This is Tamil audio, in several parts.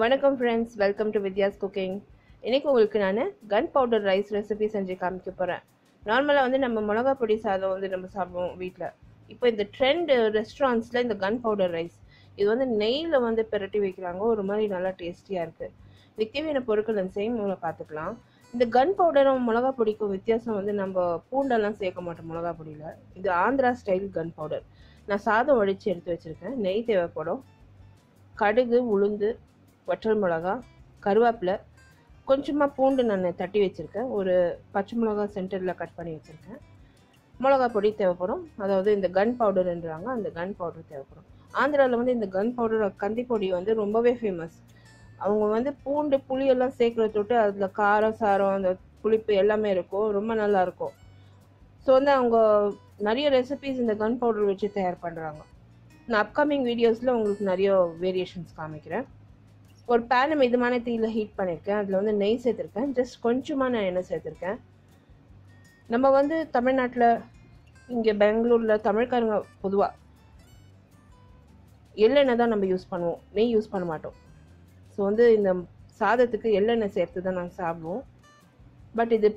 வணக்கம் friends, welcome to Vidyascooking. இன்னைக்கு உங்களுக்கு நான் gunpowder rice recipe செஞ்சு காமிக்க போறேன். நார்மலா நம்ம மிளகா பொடி சாதம் நம்ம சாப்பிடுவோம் வீட்ல. இப்போ இந்த ட்ரெண்ட் ரெஸ்டாரண்ட்ஸ்ல இந்த gunpowder rice இது நெய்ல பிரட்டி வைக்கிறாங்க. ஒரு மாதிரி நல்லா டேஸ்டியா இருக்கு. இதுக்கு தேவையான பொருட்கள் செய்முறை பார்த்துக்கலாம். இந்த gunpowderம் மிளகா பொடிக்கும் வித்தியாசம் நம்ம பூண்டெல்லாம் சேர்க்க மாட்டோம் மிளகா பொடியில. இது ஆந்திரா ஸ்டைல் gunpowder. நான் சாதம் வடிச்சு எடுத்து வச்சிருக்கேன். நெய் தேவைப்படும். கடுகு, உளுந்து, வற்றல் மிளகா, கருவேப்பிலை, கொஞ்சமாக பூண்டு நான் தட்டி வச்சுருக்கேன். ஒரு பச்சை மிளகா சென்டரில் கட் பண்ணி வச்சுருக்கேன். மிளகா பொடி தேவைப்படும். அதாவது இந்த கன் பவுடர்ன்றாங்க, அந்த கன் பவுடர் தேவைப்படும். ஆந்திராவில் இந்த கன் பவுடர் கந்தி பொடி ரொம்பவே ஃபேமஸ். அவங்க பூண்டு புளியெல்லாம் சேர்க்குற தொட்டு அதில் காரம் சாரம் அந்த புளிப்பு எல்லாமே இருக்கும். ரொம்ப நல்லாயிருக்கும். ஸோ அவங்க நிறைய ரெசிபிஸ் இந்த கன் பவுடர் வச்சு தயார் பண்ணுறாங்க. நான் அப்கமிங் வீடியோஸில் உங்களுக்கு நிறைய வேரியேஷன்ஸ் காமிக்கிறேன். ஒரு பேனை மிதமான தீயில ஹீட் பண்ணியிருக்கேன். அதில் நெய் சேர்த்துருக்கேன். ஜஸ்ட் கொஞ்சமாக நான் எண்ணெய் சேர்த்துருக்கேன். நம்ம தமிழ்நாட்டில் இங்கே பெங்களூரில் தமிழ்காரங்க பொதுவாக எள்ளெண்ணெய் தான் நம்ம யூஸ் பண்ணுவோம், நெய் யூஸ் பண்ண மாட்டோம். ஸோ இந்த சாதத்துக்கு எள்ளெண்ணெய் சேர்த்து தான் நாங்கள் சாப்பிடுவோம். பட் இது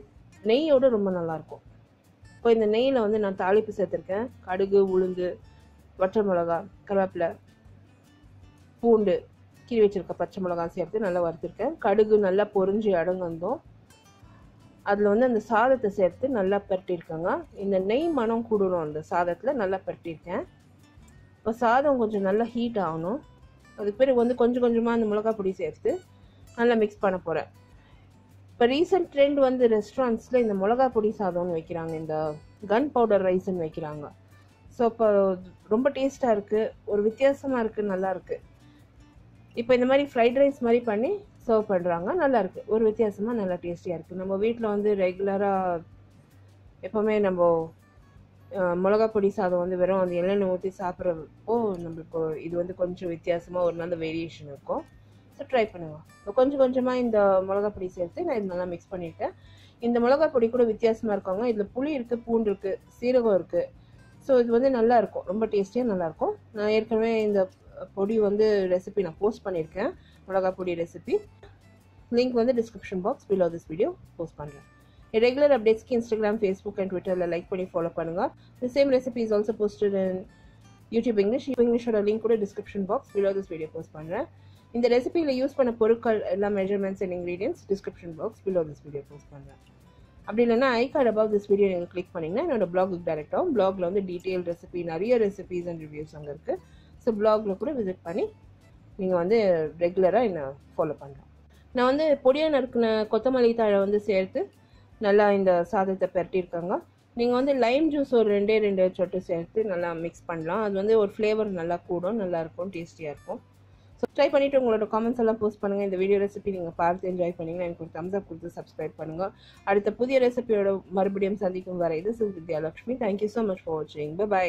நெய்யோடு ரொம்ப நல்லாயிருக்கும். இப்போ இந்த நெய்யில் நான் தாளிப்பு சேர்த்துருக்கேன். கடுகு, உளுந்து, வற்றல் மிளகா, கருவேப்பிலை, பூண்டு, கீழே வச்சிருக்க பச்சை மிளகாய் சேர்த்து நல்லா வறுத்துருக்கேன். கடுகு நல்லா பொரிஞ்சு அடங்கந்தோம். அதில் அந்த சாதத்தை சேர்த்து நல்லா பரட்டியிருக்கேங்க. இந்த நெய் மனம் கூடணும் அந்த சாதத்தில் நல்லா பரட்டியிருக்கேன். இப்போ சாதம் கொஞ்சம் நல்லா ஹீட் ஆகணும். அதுக்கு பிறகு கொஞ்சம் கொஞ்சமாக அந்த மிளகாய் பொடி சேர்த்து நல்லா மிக்ஸ் பண்ண போகிறேன். இப்போ ரீசெண்ட் ட்ரெண்ட் ரெஸ்டாரண்ட்ஸில் இந்த மிளகாய் பொடி சாதம்னு வைக்கிறாங்க, இந்த கன் பவுடர் ரைஸ்ன்னு வைக்கிறாங்க. ஸோ இப்போ ரொம்ப டேஸ்ட்டாக இருக்குது, ஒரு வித்தியாசமாக இருக்குது, நல்லா இருக்குது. இப்போ இந்த மாதிரி ஃப்ரைட் ரைஸ் மாதிரி பண்ணி சர்வ் பண்ணுறாங்க. நல்லாயிருக்கு, ஒரு வித்தியாசமாக நல்லா டேஸ்டியாக இருக்குது. நம்ம வீட்டில் ரெகுலராக எப்போவுமே நம்ம மிளகா பொடி சாதம் வெறும் எண்ணெய் ஊற்றி சாப்பிட்றப்போ நம்மளுக்கு இது கொஞ்சம் வித்தியாசமாக ஒரு நல்ல வேரியேஷன் இருக்கும். ஸோ ட்ரை பண்ணுங்கள். இப்போ கொஞ்சம் கொஞ்சமாக இந்த மிளகா பொடி சேர்த்து நான் இது நல்லா மிக்ஸ் பண்ணியிருக்கேன். இந்த மிளகா பொடி கூட வித்தியாசமாக இருக்காங்க. இதில் புளி இருக்குது, பூண்டு இருக்குது, சீரகம் இருக்குது. ஸோ இது நல்லா இருக்கும், ரொம்ப டேஸ்டியாக நல்லாயிருக்கும். நான் ஏற்கனவே இந்த பொடி ரெசிபி நான் போஸ்ட் பண்ணியிருக்கேன், மிளகா பொடி recipe. Link description box below this video post பண்ணுறேன். ரெகுலர் அப்டேட்ஸ்க்கு இன்ஸ்டாகிராம், ஃபேஸ்புக் அண்ட் ட்விட்டரில் லைக் பண்ணி ஃபாலோ பண்ணுங்கள். The same recipe is also posted in YouTube இங்கிலீஷோட லிங்க் கூட description box below this video post பண்ணுறேன். இந்த ரெசிபியில் யூஸ் பண்ண பொருட்கள் எல்லா measurements and ingredients description box below this video post பண்ணுறேன். அப்படி இல்லைன்னா I card above this video நீங்கள் கிளிக் பண்ணிங்கன்னா என்னோட பிளாகுக்கு டேரெக்ட் ஆகும். பிளாகில் டீட்டெயில் ரெசிபி, நிறைய ரெசிபிஸ் அண்ட் ரிவ்யூஸ் அங்கே இருக்குது. ஸோ பிளாகில் கூட விசிட் பண்ணி நீங்கள் ரெகுலராக என்னை ஃபாலோ பண்ணலாம். நான் பொடியாக நறுக்கின கொத்தமல்லி தழை சேர்த்து நல்லா இந்த சாதத்தை பரட்டியிருக்காங்க. நீங்கள் லைம் ஜூஸ் ஒரு ரெண்டு சொட்டு சேர்த்து நல்லா மிக்ஸ் பண்ணலாம். அது ஒரு ஃப்ளேவர் நல்லா கூடும், நல்லாயிருக்கும், டேஸ்டியாக இருக்கும். ஸோ ட்ரை பண்ணிவிட்டு உங்களோட காமெண்ட்ஸ் எல்லாம் போஸ்ட் பண்ணுங்கள். இந்த வீடியோ ரெசிபி நீங்கள் பார்த்து என்ஜாய் பண்ணிங்கன்னா எனக்கு ஒரு தம்ஸ் அப் கொடுத்து சப்ஸ்கிரைப் பண்ணுங்கள். அடுத்த புதிய ரெசிபியோட மறுபடியும் சந்திக்கும் வரை இது Vidyalakshmi. Thank you so much for வாட்சிங். பை.